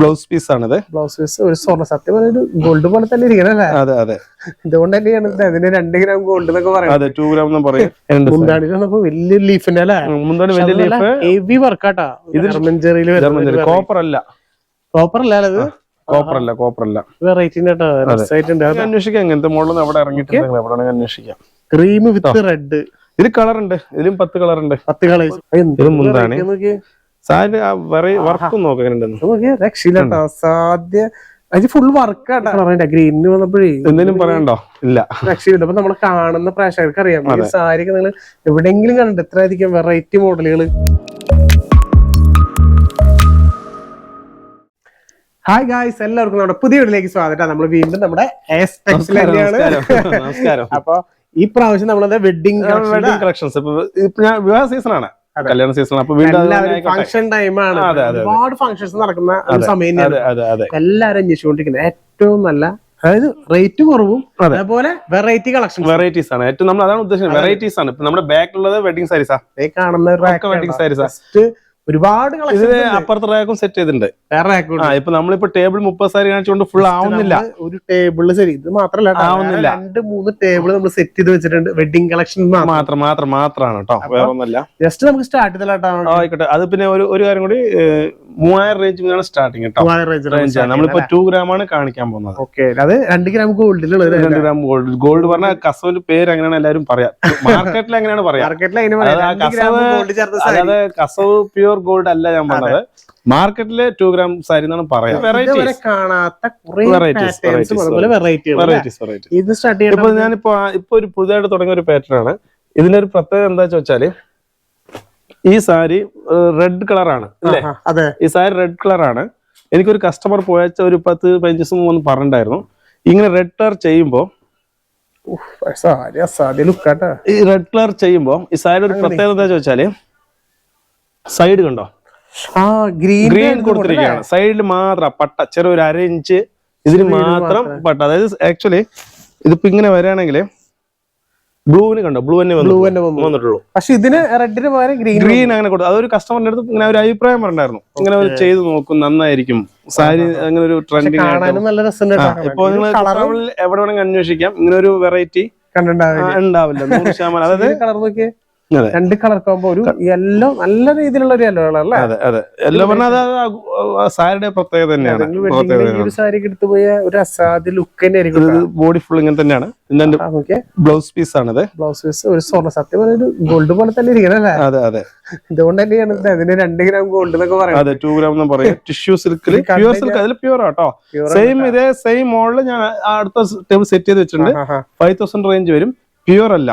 Blouse piece ആണിത്. Blouse piece ഒരു സ്വർണ്ണ സത്യം ഒരു ഗോൾഡ് പോലെ തന്നെ ഇരിക്കണല്ലേ? അതെ അതെ. ഇതുകൊണ്ട് തന്നെയാണ് അതിന് 2 ഗ്രാം ഗോൾഡ് എന്നൊക്കെ പറയാം. അതെ 2 ഗ്രാം എന്ന് പറയും. മുന്താണി വലിയ ലീഫിന്റെ അല്ലേ? മുന്താണി വലിയ ലീഫ്, ഹെവി വർക്കാട്ടാ. കോപ്പർ അല്ല, കോപ്പർ അല്ല അത്. കോപ്പർ അല്ല. വെറൈറ്റി അന്വേഷിക്കാം ഇങ്ങനത്തെ മോഡൽ അവിടെ ഇറങ്ങിയിട്ടുണ്ട്, എവിടെ അന്വേഷിക്കാം. Cream with red. ഇത് കളർ ഉണ്ട്, ഇതിലും 10 കളർ ഉണ്ട്. 10 കളേഴ്സ്. ഇത് മുന്താണി സാരി വർക്കും നോക്കാം. രക്ഷയില്ലാട്ടോ സാധ്യ. അത് ഫുൾ വർക്കാട്ടാ. ഗ്രീനിന് വന്നപ്പോഴേ എന്തെങ്കിലും പറയണ്ടോ? ഇല്ല, രക്ഷയില്ല. അപ്പൊ നമ്മള് കാണുന്ന പ്രേക്ഷകർക്ക് അറിയാം ഈ സാരി നിങ്ങൾ എവിടെയെങ്കിലും കണ്ടിട്ട് ഇത്ര അധികം വെറൈറ്റി മോഡലുകൾ. ഹായ് ഗായ്സ്, എല്ലാവർക്കും നമ്മുടെ പുതിയ വീട്ടിലേക്ക് സ്വാഗതം. നമ്മൾ വീണ്ടും നമ്മുടെ നമസ്കാരം. അപ്പൊ ഈ പ്രാവശ്യം നമ്മളത് വെഡിങ് കളക്ഷൻസ്. ഇപ്പൊ ഞാൻ വിവാഹ സീസൺ ആണ്, കല്യാണ സീസൺ. അപ്പൊ ഫംഗ്ഷൻ ടൈമാണ്, ഒരുപാട് ഫംഗ്ഷൻസ് നടക്കുന്ന ഒരു സമയം. എല്ലാരും അന്വേഷിച്ചുകൊണ്ടിരിക്കുന്നത് ഏറ്റവും നല്ല, അതായത് റേറ്റ് കുറവും അതേപോലെ വെറൈറ്റി വെറൈറ്റീസ് ആണ് ഏറ്റവും. നമ്മൾ അതാണ് ഉദ്ദേശിക്കുന്നത്, വെറൈറ്റീസ് ആണ്. ഇപ്പൊ നമ്മുടെ ബാക്കിലുള്ളത് വെഡിങ് സാരീസാ, കാണുന്ന വെഡിങ് സാരീസാ. ഒരുപാട് അപ്പുറത്തെ റാക്കും സെറ്റ് ചെയ്തിട്ടുണ്ട്. ഇപ്പൊ നമ്മളിപ്പോ ടേബിൾ 30 സാരി കാണിച്ചുകൊണ്ട് ഫുൾ ആവുന്നില്ല. ഒരു ടേബിള് ശരി, ഇത് മാത്രല്ല ആവുന്നില്ല. 2-3 ടേബിൾ നമ്മൾ സെറ്റ് ചെയ്ത് വെച്ചിട്ടുണ്ട്. വെഡിങ് കളക്ഷൻ മാത്രമാണ് കേട്ടോ, വേറെ ഒന്നല്ല. ജസ്റ്റ് നമുക്ക് സ്റ്റാർട്ട് ചെയ്താലോ. ആയിക്കോട്ടെ. അത് പിന്നെ ഒരു കാര്യം കൂടി, 3000 റേഞ്ച് സ്റ്റാർട്ടിങ് കേട്ടോ. 3000 റേഞ്ച്. നമ്മളിപ്പോ 2 ഗ്രാം ആണ് കാണിക്കാൻ പോകുന്നത്. ഓക്കെ, അത് 2 ഗ്രാം ഗോൾഡിലുള്ളത്. 2 gram gold. ഗോൾഡ് പറഞ്ഞാൽ കസവിന്റെ പേര് അങ്ങനെയാണ് എല്ലാവരും പറയാം. മാർക്കറ്റിൽ എങ്ങനെയാണ് പറയാ? അതായത് കസവ് പ്യൂർ ഗോൾഡ് അല്ല ഞാൻ പറഞ്ഞത്, മാർക്കറ്റിലെ 2 ഗ്രാം സാരി എന്നാണ് പറയാം. ഇപ്പൊ ഞാനിപ്പോ ഒരു പുതിയതായിട്ട് തുടങ്ങിയ ഒരു പാറ്റേൺ ആണ്. ഇതിന്റെ ഒരു പ്രത്യേകത എന്താ വെച്ചാല്, ഈ സാരി റെഡ് കളറാണ് അല്ലേ? ഈ സാരി റെഡ് കളറാണ്. എനിക്കൊരു കസ്റ്റമർ പോയച്ച ഒരു 10-15 ദിവസം മുമ്പ് പറഞ്ഞിട്ടുണ്ടായിരുന്നു, ഇങ്ങനെ റെഡ് കളർ ചെയ്യുമ്പോ, ഈ റെഡ് കളർ ചെയ്യുമ്പോ ഈ സാരി ഒരു പ്രത്യേകത എന്താ ചോദിച്ചാല്, സൈഡ് കണ്ടോ ഗ്രീൻ കൊടുത്തിരിക്കുകയാണ്. സൈഡിൽ മാത്രം പട്ട, ചെറിയൊരു 1/2 ഇഞ്ച് ഇതിന് മാത്രം പട്ട. അതായത് ആക്ച്വലി ഇതിപ്പോ ഇങ്ങനെ വരികയാണെങ്കിൽ ബ്ലൂവിന് കണ്ടോ, ബ്ലൂ തന്നെ വന്നിട്ടുള്ളൂ. പക്ഷെ ഇതിന് റെഡിന് പകരം ഗ്രീൻ അങ്ങനെ കൊടുത്തു. അതൊരു കസ്റ്റമറിന്റെ അടുത്ത് ഇങ്ങനെ ഒരു അഭിപ്രായം പറഞ്ഞിട്ടുണ്ടായിരുന്നു, ഇങ്ങനെ ഒരു ചെയ്ത് നോക്കും നന്നായിരിക്കും സാരി, അങ്ങനെ ഒരു ട്രെൻഡിങ്. ഇപ്പൊ നിങ്ങൾ എവിടെ വേണമെങ്കിൽ അന്വേഷിക്കാം, ഇങ്ങനെ ഒരു വെറൈറ്റി ഉണ്ടാവില്ല 100%. അതായത് 2 കളർ കോമ്പോ, ഒരു യെല്ലോ, നല്ല രീതിയിലുള്ള ഒരു യെല്ലോ കളർ അല്ലേ? അതെ. യെല്ലോ പറഞ്ഞാൽ സാരിയുടെ പ്രത്യേകത തന്നെയാണ്. സാരി എടുത്തു പോയ ഒരു അസാധ്യ ലുക്ക് തന്നെ ആയിരിക്കും. ബോഡി ഫുൾ ഇങ്ങനെ തന്നെയാണ്. ബ്ലൗസ് പീസ് ആണിത്. ബ്ലൗസ് പീസ് ഒരു സ്വർണ്ണ സത്യം ഒരു ഗോൾഡ് പോലെ തന്നെ ഇരിക്കണല്ലേ? അതെ. ഇതുകൊണ്ട് തന്നെയാണ് അതിന് 2 ഗ്രാം ഗോൾഡ് എന്നൊക്കെ പറയാം. അതെ 2 ഗ്രാം എന്ന് പറയും. ടിഷ്യൂ സിൽക്കിൽ, പ്യൂർ സിൽക്ക്, അതിൽ പ്യൂർ ആട്ടോ. സെയിം മോഡല് ഞാൻ അടുത്ത ടേബിൾ സെറ്റ് ചെയ്ത് വെച്ചിട്ടുണ്ട്. 5000 റേഞ്ച് വരും. പ്യൂർ അല്ല.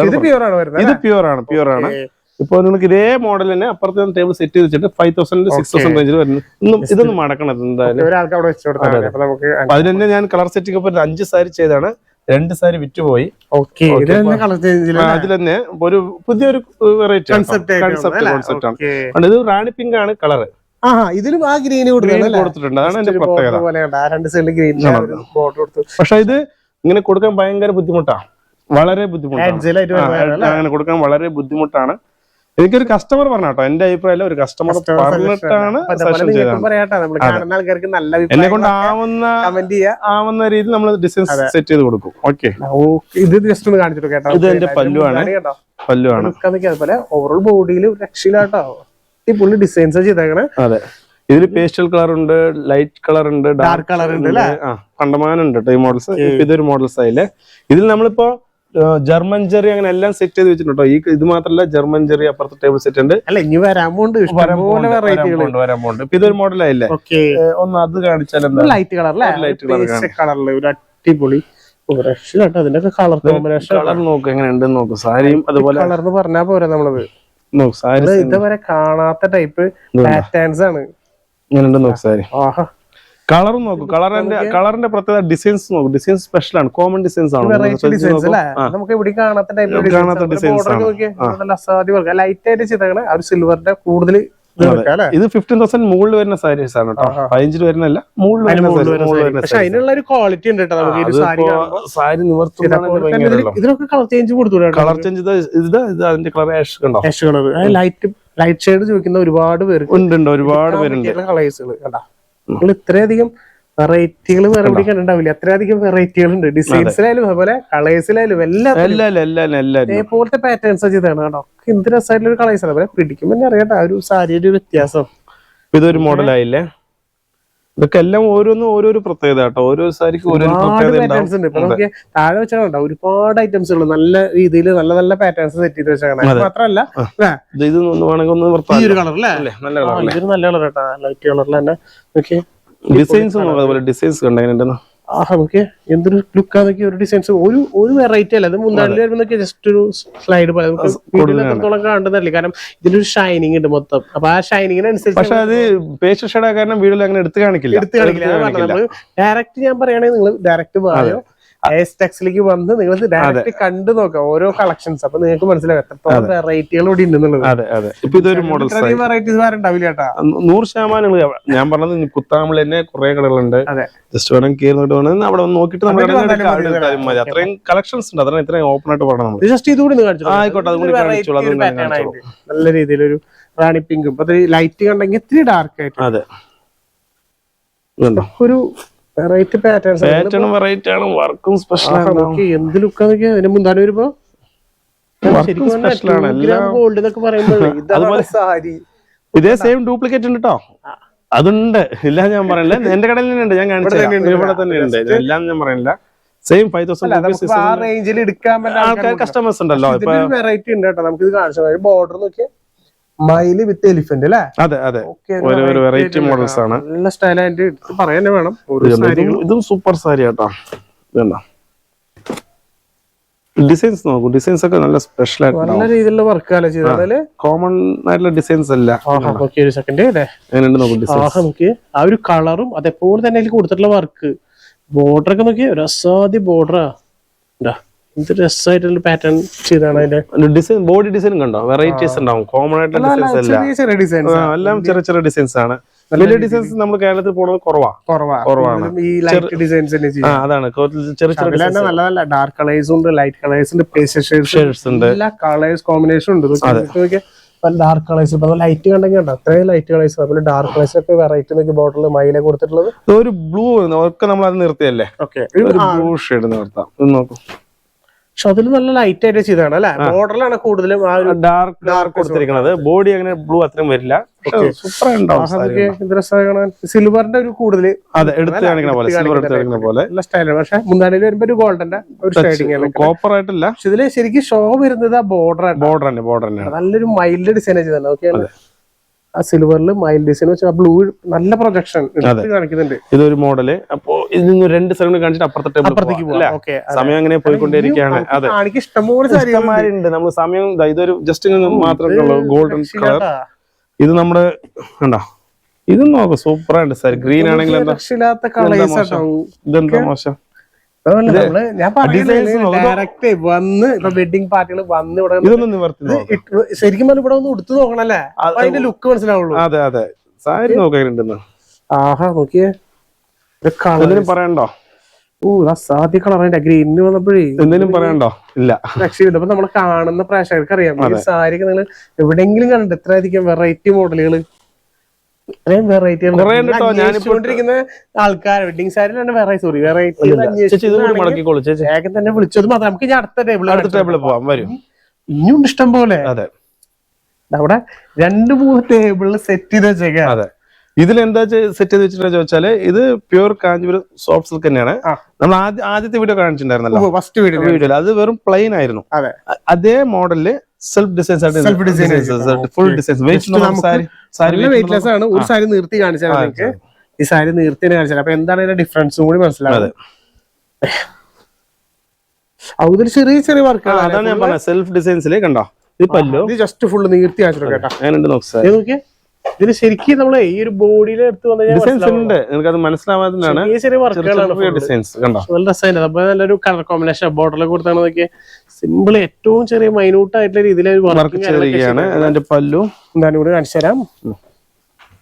ഇത് പ്യൂർ ആണ്. ഇപ്പൊ നിങ്ങൾക്ക് ഇതേ മോഡൽ തന്നെ അപ്പുറത്തെ ടേബിൾ സെറ്റ് ചെയ്ത് വെച്ചിട്ട് 5000-6000 റേഞ്ചിൽ വരുന്നു. ഇതൊന്നും മടക്കണം എന്തായാലും. അതിന് തന്നെ ഞാൻ കളർ സെറ്റിംഗ് ഇപ്പൊ 5 സാരി ചെയ്താണ്, 2 സാരി വിറ്റുപോയി. അതിൽ തന്നെ ഒരു പുതിയൊരു വെറൈറ്റി കോൺസെപ്റ്റ് ആണ്. ഇത് റാണി പിങ്ക് ആണ് കളർ. ഇതിലും ആ ഗ്രീൻ കൊടുത്തിട്ടുണ്ട്. അതാണ് എന്റെ പ്രത്യേകത. പക്ഷെ ഇത് ഇങ്ങനെ കൊടുക്കാൻ ഭയങ്കര ബുദ്ധിമുട്ടാണ്, വളരെ ബുദ്ധിമുട്ടാണ്. അങ്ങനെ കൊടുക്കാൻ വളരെ ബുദ്ധിമുട്ടാണ്. എനിക്കൊരു കസ്റ്റമർ പറഞ്ഞാട്ടോ, എന്റെ അഭിപ്രായം ഒരു കസ്റ്റമർ പറഞ്ഞിട്ടാണ് എന്നെ കൊണ്ട് ആവുന്ന രീതിയിൽ നമ്മൾ ഡിസൈൻ സെറ്റ് ചെയ്ത് കൊടുക്കും. ഓക്കെ, ഇത് ജസ്റ്റ് ഒന്ന് കാണിച്ചിട്ട് കേട്ടോ. ഇത് എന്റെ പല്ലുവാണ്. അതുപോലെ ഓവറോൾ ബോഡിയിൽ രക്ഷയിലാട്ടോ ഈ പുള്ളി ഡിസൈൻസ് ചെയ്തേക്കണേ. അതെ, ഇതിൽ പേസ്റ്റൽ കളർ ഉണ്ട്, ലൈറ്റ് കളർ ഉണ്ട്, ഡാർക്ക് കളർ ഉണ്ട്, കണ്ടമാനുണ്ട് ഈ മോഡൽസ്. ഇതൊരു മോഡൽ സ്റ്റൈല്. ഇതിൽ നമ്മളിപ്പോ ജർമ്മൻ ജെറി അങ്ങനെ എല്ലാം സെറ്റ് ചെയ്ത് വെച്ചിട്ടുണ്ടോ. ഇത് മാത്രമല്ല, ജർമ്മൻ ജെറി അപ്പുറത്തെ ടേബിൾ സെറ്റ് ഉണ്ട്. ഇതൊരു മോഡലായില്ലേ? ഒന്ന് അത് കാണിച്ചാൽ എന്താ, ലൈറ്റ് കളറിൽ ഒരു അടിപൊളി അതിന്റെ കളർ കോമ്പിനേഷൻ. കളർ നോക്ക് എങ്ങനെ ഉണ്ടെന്ന് നോക്കും. സാരിയും അതുപോലെ കളർന്ന് പറഞ്ഞാ പോരാ, നമ്മളത് സാരി ഇതുവരെ കാണാത്ത ടൈപ്പ് പാറ്റേൺസ് ആണ്. സാരി കളറും നോക്കൂ. കളറിന്റെ പ്രത്യേകത ഡിസൈൻസ് നോക്കും. ഡിസൈൻസ് സ്പെഷ്യൽ ആണ്, കോമൺ ഡിസൈൻസ് ആണ്. നമുക്ക് ഇവിടെ കാണാത്ത ഡിസൈൻസ് ലൈറ്റ് ആയിട്ട് ചെയ്തേക്കണ ആ ഒരു സിൽവറിന്റെ കൂടുതൽ. ഇത് 15,000 മുകളിൽ വരുന്ന സാരീസ് ആണ് കേട്ടോ, 15 വരുന്നല്ല, പക്ഷെ അതിനുള്ള ഒരു ക്വാളിറ്റി ഉണ്ട് കേട്ടോ. സാരി ഇതിനൊക്കെ കളർ ചേഞ്ച് കൊടുത്തു. കളർ ചേഞ്ച് അതിന്റെ കളർ ആഷ് കണ്ടോ, ലൈറ്റ് ലൈറ്റ് ഷെയ്ഡ് ചോദിക്കുന്ന ഒരുപാട് പേർക്ക് ഉണ്ട് ഒരുപാട് പേരുണ്ട്. കളേഴ്സുകൾ കണ്ടാ നിങ്ങൾ ഇത്രയധികം വെറൈറ്റികൾ വേറെ എവിടെയും കണ്ടിട്ടുണ്ടാവില്ല. അത്രയധികം വെറൈറ്റികൾ ഉണ്ട്, ഡിസൈൻസിലായാലും അതുപോലെ കളേഴ്സിലായാലും എല്ലാം ഇതേപോലത്തെ പാറ്റേൺസ് ചെയ്താണ് കേട്ടോ. എന്ത് രസമായിട്ടുള്ള ഒരു കളേഴ്സ് ആണ്. അതുപോലെ പിടിക്കുമ്പോൾ തന്നെ അറിയാട്ടോ ആ ഒരു സാരിയുടെ ഒരു വ്യത്യാസം. ഇതൊരു മോഡലായില്ലേ. ഇതൊക്കെ എല്ലാം ഓരോരു പ്രത്യേകത കേട്ടോ. ഓരോ സാരിക്കും ഓരോ പാറ്റേൺസ് ഉണ്ട്. ഇപ്പൊ നമുക്ക് താഴെ വെച്ചാൽ ഒരുപാട് ഐറ്റംസ് ഉള്ളു. നല്ല രീതിയിൽ നല്ല നല്ല പാറ്റേൺസ് സെറ്റ് ചെയ്ത് വെച്ചാൽ മാത്രമല്ല ഇത് വേണമെങ്കിൽ ഈ ഒരു കളർ അല്ലേ, ഇതൊരു നല്ല കളർ കേട്ടോ. ലൈറ്റ് കളറിൽ തന്നെ ഓക്കെ. ഡിസൈൻസ് അതുപോലെ ഡിസൈൻസ് കണ്ടെങ്കിൽ നമുക്ക് എന്തൊരു ലുക്കാ നോക്കി ഒരു ഡിസൈൻസ് ഒരു വെറൈറ്റി അല്ല. അത് മുന്നാളിൽ വരുമ്പോ ജസ്റ്റ് ഒരു സ്ലൈഡ് പോലെ എത്രത്തോളം കാണുന്നില്ല. കാരണം ഇതിനൊരു ഷൈനിങ് ഉണ്ട് മൊത്തം. അപ്പൊ ആ ഷൈനിങ്ങിനനുസരിച്ച് പക്ഷെ അത് പേസ്റ്റ് ഷെയ്ഡ് കാരണം വീഡിയോയിൽ അങ്ങനെ എടുത്ത് കാണിക്കില്ല. ഡയറക്റ്റ് ഞാൻ പറയുകയാണെങ്കിൽ നിങ്ങൾ ഡയറക്റ്റ് പോയോ ടെക്സിലേക്ക് വന്ന് നിങ്ങൾ ഡയറക്റ്റ് കണ്ടു നോക്കാം ഓരോ കളക്ഷൻസ്. അപ്പൊ നിങ്ങൾക്ക് മനസ്സിലാവും എത്രത്തോളം വെറൈറ്റികൾ ഇവിടെ ഉണ്ടെന്നുള്ളത്. ഇതൊരു മോഡൽ വെറൈറ്റീസ് വേറെ ഉണ്ടാവില്ല കേട്ടാ. 100% ഞാൻ പറഞ്ഞത് കുത്താമ്പിളി തന്നെ കുറെ കടകളുണ്ട്. ജസ്റ്റ് വേണം കയറി അവിടെ നോക്കിട്ട് നമ്മൾ അത്രയും കളക്ഷൻസ് ഉണ്ട്. അത്രയും ഇത്രയും ഓപ്പൺ ആയിട്ട് പറയണം. ജസ്റ്റ് ഇതുകൂടി കാണിച്ചു. ആയിക്കോട്ടെ, നല്ല രീതിയിലൊരു റാണി പിങ്കും അത് ലൈറ്റ് കണ്ടെങ്കിൽ ഇത്തിരി ഡാർക്ക് ആയിട്ട്. അതെ, ഒരു വെറൈറ്റി പാറ്റേൺസ് വെറൈറ്റി ആണ്. വർക്കും സ്പെഷ്യൽ എന്ത് ലുക്കാ നോക്കിയാ. അതിന് മുന്താനം വരുമ്പോ ഗോൾഡ് എന്നൊക്കെ പറയുമ്പോൾ സാരി ഇതേ സെയിം ഡ്യൂപ്ലിക്കേറ്റ് ഉണ്ട് കേട്ടോ. അതുണ്ട്, ഇല്ല ഞാൻ പറയില്ല. എന്റെ കടയിൽ തന്നെ ഉണ്ട്, ഞാൻ കാണിച്ചു ഇവിടെ തന്നെ ഉണ്ട്. എല്ലാം ഞാൻ പറയില്ല. സെയിം 5000 ആ റേഞ്ചിൽ എടുക്കാൻ ആൾക്കാർ കസ്റ്റമേഴ്സ് ഉണ്ടല്ലോ. വെറൈറ്റി ഉണ്ട് കേട്ടോ. നമുക്ക് ഇത് കാണിച്ചു. ബോർഡർ നോക്കിയാൽ മയില് വിത്ത് എലിഫന്റ് അല്ലേ. അതെ അതെ, ഒരു വെറൈറ്റി മോഡൽസ് ആണ്. നല്ല സ്റ്റൈലായിട്ട് എടുത്ത് പറയാൻ വേണം. ഇതും സൂപ്പർ സാരി കേട്ടോ. ഇതെന്താ ഡിസൈൻസ് നോക്കൂ. ഡിസൈൻസ് ഒക്കെ നല്ല സ്പെഷ്യൽ ആയിട്ട് നല്ല രീതിയിലുള്ള വർക്കാണ് ചെയ്തത്. കോമൺ ആയിട്ടുള്ള ഡിസൈൻസ് അല്ല. ഒരു സെക്കൻഡ് നോക്കി ആ ഒരു കളറും അതേപോലെ തന്നെ അതിൽ കൊടുത്തിട്ടുള്ള വർക്ക് ബോർഡർ ഒക്കെ നോക്കി ഒരു അസാധ്യ ബോർഡറാ. എന്ത് രസമായിട്ടുള്ള പാറ്റേൺ ചെയ്താണ് അതിന്റെ ഡിസൈൻ. ബോഡി ഡിസൈൻ കണ്ടോ, വെറൈറ്റീസ് ഉണ്ടാവും. കോമൺ ആയിട്ടുള്ള ഡിസൈൻസ് അല്ല, എല്ലാം ചെറിയ ചെറിയ ഡിസൈൻസ് ആണ്. വലിയ ഡിസൈൻസ് നമ്മൾ കേരളത്തിൽ പോകുന്നത് കുറവാണ്. ഈ ലൈറ്റ് ഡിസൈൻസ് അതാണ് ചെറിയ ചെറിയ നല്ല നല്ല ഡാർക്ക് കളേഴ്സ് ഉണ്ട്, ലൈറ്റ് കളേഴ്സ് ഉണ്ട്, പേസ്റ്റൽ ഷെയ്ഡ്സ് ഉണ്ട്, എല്ലാ കളേഴ്സ് കോമ്പിനേഷൻ ഉണ്ട്. ഡാർക്ക് കളേഴ്സ് ഇപ്പൊ ലൈറ്റ് കണ്ടെങ്കിൽ ഉണ്ടോ അത്രയും ലൈറ്റ് കളേഴ്സ്. അതുപോലെ ഡാർക്ക് കളേഴ്സ് ഒക്കെ വെറൈറ്റി നോക്കി ബോട്ടിൽ മയിലെ കൊടുത്തിട്ടുള്ളത്. ഒരു ബ്ലൂ ഒക്കെ നമ്മൾ അത് നിർത്തിയല്ലേ. ഓക്കെ, ബ്ലൂ ഷെയ്ഡ് നിർത്താം. നോക്കൂ, പക്ഷെ അതിൽ നല്ല ലൈറ്റ് ആയിട്ട് ചെയ്താണ് അല്ലെ. ബോർഡറിലാണ് കൂടുതലും ആ ഒരു ഡാർക്ക് കൊടുത്തിരിക്കുന്നത്. ബോഡി അങ്ങനെ ബ്ലൂ അത്രയും വരില്ല. സൂപ്പർ ഉണ്ടാവും. സിൽവറിന്റെ ഒരു കൂടുതൽ എടുത്ത് കാണിക്കുന്ന പോലെ, സിൽവർ എടുത്ത് കാണിക്കുന്ന പോലെ നല്ല സ്റ്റൈലാണ്. പക്ഷെ മുന്താണിയിൽ വരുമ്പോ ഒരു ഗോൾഡന്റെ ഒരു ഷെയ്ഡിങ് കോപ്പർ ആയിട്ടില്ല. പക്ഷെ ഇതില് ശരിക്കും ഷോ വരുന്നത് ആ ബോർഡർ ബോർഡർ നല്ലൊരു മൈൽഡ് ഡിസൈൻ ചെയ്തത്. ഓക്കെ, ആ സിൽവറിൽ മൈൽഡ് ഡിസൈൻ വെച്ചാൽ ബ്ലൂ നല്ല പ്രൊജക്ഷൻ കാണിക്കുന്നുണ്ട്. ഇതൊരു മോഡല്. അപ്പൊ ഇതിൽ നിന്ന് 2 സെക്കൻഡ് കാണിച്ചിട്ട് അപ്പുറത്തേക്ക് സമയം അങ്ങനെ പോയിക്കൊണ്ടിരിക്കുകയാണ്. അതെ, ഇഷ്ടംപോലെ ഉണ്ട്. നമ്മൾ സമയം ഇതൊരു ജസ്റ്റ് മാത്രമേ ഗോൾഡൻ കളർ. ഇത് നമ്മുടെ കണ്ടോ, ഇത് നോക്കാം. സൂപ്പർ ആയിട്ട് സാരി. ഗ്രീൻ ആണെങ്കിൽ ഇതെന്താ മോശം. ഞാൻ ഡയറക്റ്റ് വന്ന് ഇപ്പൊ വെഡിങ് പാർട്ടികൾ വന്ന് ഇവിടെ ശരിക്കും പറഞ്ഞ ഇവിടെ ഒന്ന് എടുത്തു നോക്കണല്ലേ, അതിന്റെ ലുക്ക് മനസ്സിലാവുള്ളൂ. അതെ അതെ, സാരി നോക്കിയിട്ടുണ്ടെന്ന്. ആഹാ, നോക്കിയേ പറയണ്ടോ. സാധ്യ കളറിന്റെ ഗ്രീനിന് വന്നപ്പോഴേ എന്തെങ്കിലും പറയണ്ടോ. ഇല്ല, രക്ഷയില്ല. അപ്പൊ നമ്മൾ കാണുന്ന പ്രേക്ഷകർക്ക് അറിയാം ഈ സാരിക്ക് നിങ്ങൾ എവിടെയെങ്കിലും കണ്ടിട്ട് ഇത്രയധികം വെറൈറ്റി മോഡലുകൾ, വെറൈറ്റികൊണ്ടിരിക്കുന്ന ആൾക്കാർ വെഡിങ് സാരിയിലാണ് വെറൈറ്റി തന്നെ വിളിച്ചത് മാത്രം. നമുക്ക് ഇനി അടുത്ത ടേബിൾ പോവാം. വരും, ഇനിയും ഇഷ്ടം പോലെ. അതെ, അവിടെ 2-3 ടേബിളിൽ സെറ്റ് ചെയ്ത് വെച്ചേക്കാം. അതെ, ഇതിൽ എന്താ സെറ്റ് ചെയ്ത് വെച്ചിട്ട് ചോദിച്ചാല് ഇത് പ്യൂർ കാഞ്ചീപുരം സോഫ്റ്റ് സിൽക്ക് തന്നെയാണ്. നമ്മൾ ആദ്യത്തെ വീഡിയോ കാണിച്ചിട്ടുണ്ടായിരുന്നല്ലോ, ഫസ്റ്റ് വീഡിയോയിൽ അത് വെറും പ്ലെയിൻ ആയിരുന്നു. അതേ മോഡലില് self designs full designs. Weightless ആണ്. ഒരു സാരി നിർത്തി കാണിച്ചാൽ നിങ്ങൾക്ക് ഈ സാരി നിർത്തി കാണിച്ചാൽ അപ്പൊ എന്താണ് ഇതിന്റെ ഡിഫറൻസും കൂടി മനസ്സിലാവും. അതിൽ ചെറിയ ചെറിയ വർക്കാണ്. അതാണ് ഞാൻ പറഞ്ഞത്, സെൽഫ് ഡിസൈൻസില് കണ്ടോ. ഇത് ജസ്റ്റ് ഫുള്ള് നീർത്തി കാണിച്ചു കേട്ടോ. നോക്കിയേ, ഇതിന് ശരിക്കും നമ്മളെ ഈ ഒരു ബോഡിയിൽ എടുത്ത് നിനക്കത് മനസ്സിലാവാത്തതാണ്. നല്ലൊരു കളർ കോമ്പിനേഷൻ ബോർഡറിൽ കൊടുത്താണ് നോക്കിയ സിമ്പിൾ. ഏറ്റവും ചെറിയ മൈന്യൂട്ട് ആയിട്ടുള്ള രീതിയിൽ പല്ലു എന്തായാലും കൂടെ കാണിച്ചു തരാം.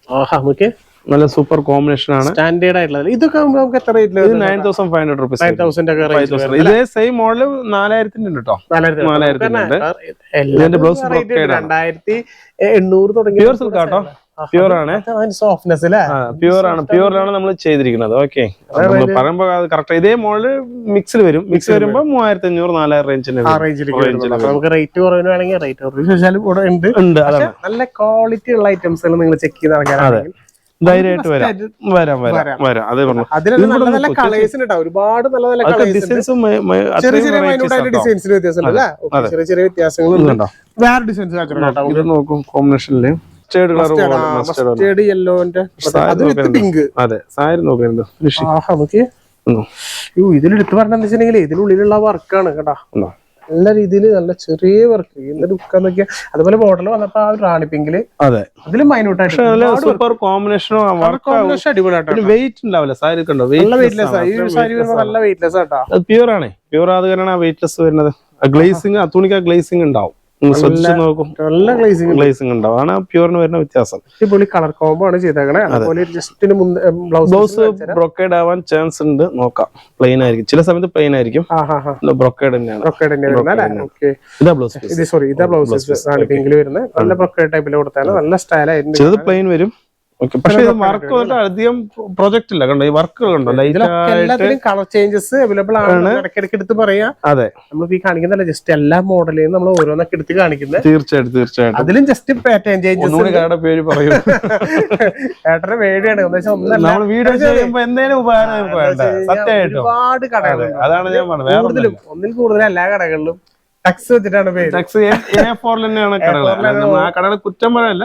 ആഹാ, നോക്കിയേ നല്ല സൂപ്പർ കോമ്പിനേഷൻ ആണ്. സ്റ്റാൻഡേർഡ് ആയിട്ടുള്ളത്. ഇതൊക്കെ നമുക്ക് എത്ര റേറ്റിൽ? ഇത് 9500 rupees. 9000 ഒക്കെ റേറ്റ്. ഇതേ സെയിം മോഡൽ 4000 ഉണ്ട് കേട്ടോ. 4000 ഉണ്ട്. ഇതിന്റെ ബ്ലൗസ് ബ്രോക്കേഡ് ആണ്. 2800 തുടങ്ങി. പ്യൂർ സിൽക്ക് ആട്ടോ. പ്യൂർ ആണ്. സോഫ്റ്റ്നെസ് അല്ലേ? പ്യൂറാണ് നമ്മൾ ചെയ്തിരിക്കുന്നത്. ഓക്കെ, പറയുമ്പോ കറക്റ്റ് ഇതേ മോഡല് മിക്സിൽ വരും. മിക്സ് വരുമ്പോ 3500 4000 റേഞ്ചിന് നമുക്ക് റേറ്റ് കുറവിന് വേണമെങ്കിൽ റേറ്റ് കുറവ് കൂടെ ഉണ്ട്. നല്ല ക്വാളിറ്റി ഉള്ള ഐറ്റംസ് നിങ്ങൾ ചെക്ക് ചെയ്ത് ഇറങ്ങാൻ ധൈര്യമായിട്ട് വരാം. അതേ പറഞ്ഞു. അതിന് നല്ല നല്ല കളേഴ്സ് ഉണ്ടാവും. ഒരുപാട് നല്ല നല്ല ഡിസൈൻസും ചെറിയ ചെറിയ ഡിസൈൻസിന് വ്യത്യാസം അല്ലേ? ചെറിയ ചെറിയ വ്യത്യാസങ്ങളുണ്ട്. വേറെ ഡിസൈൻസ് ഇത് നോക്കും കോമ്പിനേഷനില് മസ്റ്റേർഡ് യെല്ലോന്റെ പിങ്ക്. അതെ, സാരി നോക്കുന്നുണ്ട്. നമുക്ക് ഇതിലെടുത്ത് പറഞ്ഞെന്ന് വെച്ചിട്ടുണ്ടെങ്കിൽ ഇതിനുള്ളിലുള്ള വർക്കാണ് കേട്ടോ. നല്ല രീതിയിൽ നല്ല ചെറിയ വർക്ക് എന്ത് ലുക്കാന്ന് നോക്കിയാൽ. അതുപോലെ ബോർഡർ വന്നപ്പോ ആ റാണി പിങ്കില് അതിൽ മൈന്യൂട്ടായിട്ട് സൂപ്പർ കോമ്പിനേഷനോ അടിപൊളിയായിട്ട്. വെയിറ്റ് ഉണ്ടാവില്ല. സാരി കണ്ടോ, നല്ല വെയിറ്റ്ലെസ്. ഈ സാരി വരുന്നത് നല്ല വെയിറ്റ്ലെസ് ആട്ടോ. പ്യൂർ ആണ്. പ്യൂർ അത് കാരണം ആ വെയിറ്റ്ലെസ് വരുന്നത്. ഗ്ലേസിംഗ്, ആ തുണിക്ക് ഗ്ലേസിംഗ് ഉണ്ടാവും. നോക്കും, നല്ല ഗ്ലേസിംഗ് ഉണ്ടാവും. ആണ് പ്യൂറിന് വരുന്ന വ്യത്യാസം. അടിപൊളി കളർ കോംബോ ആണ് ചെയ്തേക്കണേ. അതുപോലെ ബ്ലൗസ് ബ്രൊക്കേഡ് ആവാൻ ചാൻസ് ഉണ്ട്. നോക്കാം. പ്ലെയിൻ ആയിരിക്കും, ചില സമയത്ത് പ്ലെയിൻ ആയിരിക്കും. ബ്രൊക്കേഡ് തന്നെയാണ്. ഇതാ ബ്ലൗസ്. സോറി, ഇതാ ബ്ലൗസ് പിങ്കിൽ വരുന്നത്. നല്ല ബ്രൊക്കേഡ് ടൈപ്പിൽ കൊടുത്താൽ നല്ല സ്റ്റൈലായിരുന്നു. ചിലത് പ്ലെയിൻ വരും. പക്ഷെ വർക്ക് വന്നിട്ട് അധികം പ്രൊജക്ട് ഇല്ല. കണ്ടോ, ഈ വർക്കുകൾ കണ്ടോ, എല്ലാത്തിനും കളർ ചേഞ്ചസ് അവൈലബിൾ ആണ്. ഇടയ്ക്കിടയ്ക്ക് എടുത്ത് പറയാം. അതെ, നമ്മൾ ഈ കാണിക്കുന്നല്ല ജസ്റ്റ് എല്ലാ മോഡലിലും നമ്മൾ ഓരോന്നൊക്കെ എടുത്ത് കാണിക്കുന്നത്. തീർച്ചയായിട്ടും അതിലും ജസ്റ്റ് പാറ്റേൺ ചേഞ്ചസ്. പേര് പറയൂ. ഏട്ടന്റെ പേടിയാണ്. വീഡിയോ ചെയ്യുമ്പോ എന്തെങ്കിലും ഉപകാരം സത്യമായിട്ടും ഒരുപാട് കടകളുണ്ട്. അതാണ് ഞാൻ പറഞ്ഞത്. ഒന്നിൽ കൂടുതൽ എല്ലാ കടകളിലും ടെക്സ് വെച്ചിട്ടാണ് കടകളെ കുറ്റം പറയല്ല.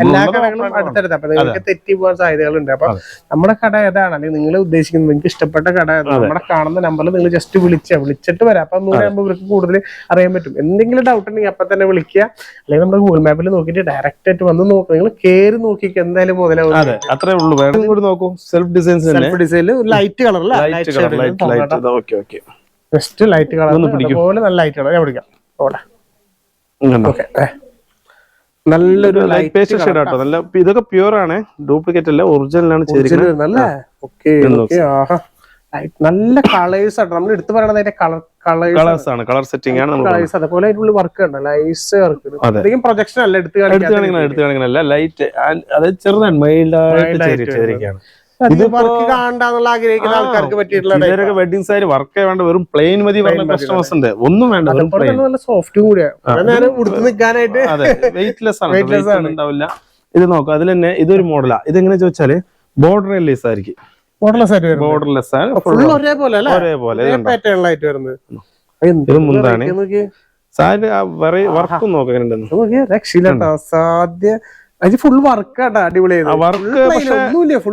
എല്ലാ കടകളും അടുത്തടുത്ത്. അപ്പൊ നിങ്ങൾക്ക് തെറ്റി പോകാൻ സാധ്യതകളുണ്ട്. അപ്പൊ നമ്മുടെ കട ഏതാണ്, അല്ലെങ്കിൽ നിങ്ങൾ ഉദ്ദേശിക്കുന്നത്, നിങ്ങൾക്ക് ഇഷ്ടപ്പെട്ട കട നമ്മുടെ കാണുന്ന നമ്പറിൽ നിങ്ങൾ ജസ്റ്റ് വിളിച്ചിട്ട് വരാം. അപ്പൊ 150 ഇവർക്ക് കൂടുതൽ അറിയാൻ പറ്റും. എന്തെങ്കിലും ഡൗട്ട് ഉണ്ടെങ്കിൽ അപ്പൊ തന്നെ വിളിക്കുക. അല്ലെങ്കിൽ നമ്മുടെ ഗൂഗിൾ മാപ്പിൽ നോക്കിയിട്ട് ഡയറക്റ്റ് ആയിട്ട് വന്ന് നോക്കുക. നിങ്ങൾ കയറി നോക്കിക്ക് എന്തായാലും മുതലാവും. അത്രേ ഉള്ളൂ. വേറെ നോക്കൂ. സെൽഫ് ഡിസൈനിൽ light colour just light colour പോലെ നല്ല ലൈറ്റ് കളർ ഞാൻ പിടിക്കാം. നല്ലൊരു ലൈറ്റ് പേസ്റ്റ് ഷെയ്ഡ് ആട്ടോ. നല്ല ഇതൊക്കെ പ്യൂർ ആണ്, ഡ്യൂപ്ലിക്കേറ്റ് അല്ല, ഒറിജിനൽ ആണ് ചെയ്തിരിക്കുന്നത്. നല്ല കളേഴ്സ് ആട്ടോ. നമ്മൾ എടുത്തു പറയണത് കളേഴ്സ് ആണ്, കളർ സെറ്റിംഗ് ആണ്. അതുപോലെ അതിനുള്ള വർക്ക് ഉണ്ട്, ലൈസ് വർക്ക്. അധികം പ്രൊജക്ഷൻ അല്ല, എടുത്ത് കാണിക്കണല്ല, ലൈറ്റ് അതായത് ചെറുതാണ്, മൈൽഡായിട്ട് ചെയ്തിരിക്കുകയാണ്. ഇത് വർക്ക് കാണാന്നുള്ള ആഗ്രഹിക്കുന്ന ആൾക്കാർക്ക് പറ്റിയിട്ടുള്ള വെഡിങ് സാരി വർക്ക് വേണ്ട, വെറും പ്ലെയിൻ മതി പറഞ്ഞ കസ്റ്റമേഴ്സ് ഉണ്ട്. ഒന്നും വേണ്ട, നല്ല സോഫ്റ്റ് കൂടിയാണ് ഉടുത്ത് നിൽക്കാനായിട്ട്. വെയിറ്റ്ലെസ് ആണ്, ഉണ്ടാവില്ല. ഇത് നോക്കാം. അതിൽ തന്നെ ഇതൊരു മോഡലാ. ഇതെങ്ങനെ ചോദിച്ചാല് ബോർഡർലെസ് ആയിരിക്കും. ബോർഡർലെസ് ആണ്, ഇത് മുന്താണ് സാരി. വർക്കും നോക്കാം. രക്ഷയില്ലാട്ടോ സാധ്യ. ഫുൾ വർക്ക് ആട്ടോ, അടിപൊളിയായിരുന്നു.